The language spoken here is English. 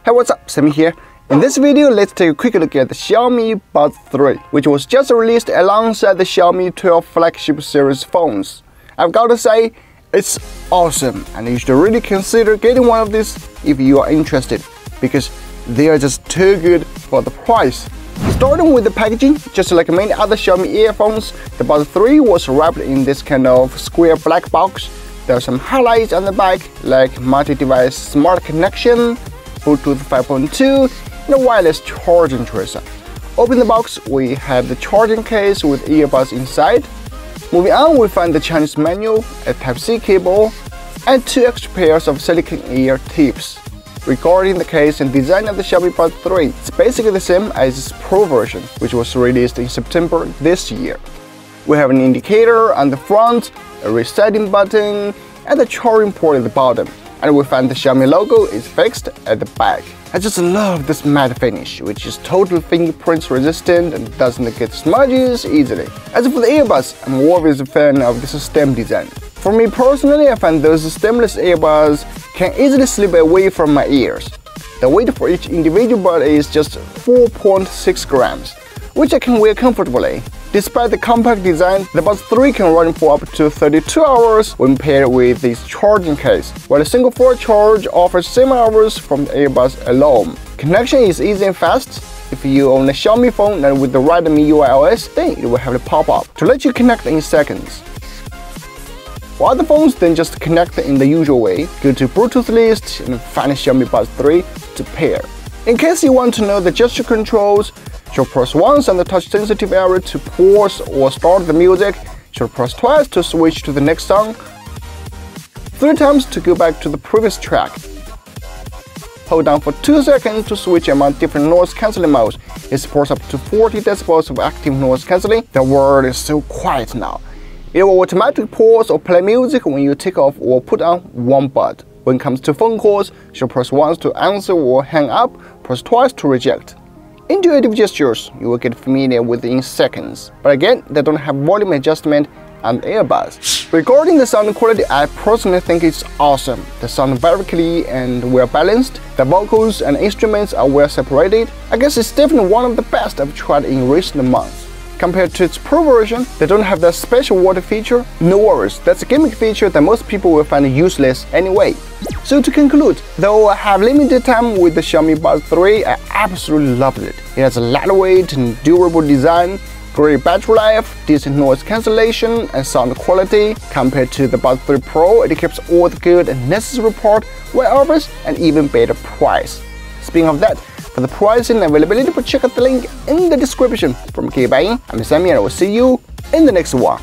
Hey, what's up? Sammy here. In this video, let's take a quick look at the Xiaomi Buds 3, which was just released alongside the Xiaomi 12 flagship series phones. I've got to say, it's awesome, and you should really consider getting one of these if you are interested, because they are just too good for the price. Starting with the packaging, just like many other Xiaomi earphones, the Buds 3 was wrapped in this kind of square black box. There are some highlights on the back, like multi-device smart connection, Bluetooth 5.2, and a wireless charging tracer. Open the box, we have the charging case with earbuds inside. Moving on, we find the Chinese manual, a Type-C cable, and 2 extra pairs of silicone ear tips. Regarding the case and design of the Xiaomi Buds 3, it's basically the same as its Pro version, which was released in September this year. We have an indicator on the front, a resetting button, and a charging port at the bottom. And we find the Xiaomi logo is fixed at the back. I just love this matte finish, which is totally fingerprint resistant and doesn't get smudges easily. As for the earbuds, I'm always a fan of this stem design. For me personally, I find those stemless earbuds can easily slip away from my ears. The weight for each individual bud is just 4.6 grams, which I can wear comfortably. Despite the compact design, the Buds 3 can run for up to 32 hours when paired with this charging case, while a single 4 charge offers 7 hours from the earbuds alone. Connection is easy and fast. If you own a Xiaomi phone and with the right MIUI OS, then it will have a pop-up to let you connect in seconds. For other phones, then just connect in the usual way. Go to Bluetooth list and find Xiaomi Buds 3 to pair. In case you want to know the gesture controls, should press once on the touch-sensitive area to pause or start the music, should press twice to switch to the next song, 3 times to go back to the previous track. Hold down for 2 seconds to switch among different noise cancelling modes. It supports up to 40 decibels of active noise cancelling. The world is so quiet now. It will automatically pause or play music when you take off or put on one bud. When it comes to phone calls, should press once to answer or hang up, press twice to reject. Intuitive gestures you will get familiar with in seconds, but again, they don't have volume adjustment on the earbuds. Regarding the sound quality, I personally think it's awesome. The sound very clear and well balanced. The vocals and instruments are well separated. I guess it's definitely one of the best I've tried in recent months. Compared to its Pro version, they don't have that special water feature. No worries, that's a gimmick feature that most people will find useless anyway. So to conclude, though I have limited time with the Xiaomi Buds 3, I absolutely loved it. It has a lightweight and durable design, great battery life, decent noise cancellation and sound quality. Compared to the Buds 3 Pro, it keeps all the good and necessary part while offers an even better price. Speaking of that, for the pricing and availability, check out the link in the description. From Geekbuying, I'm Sammy and I will see you in the next one.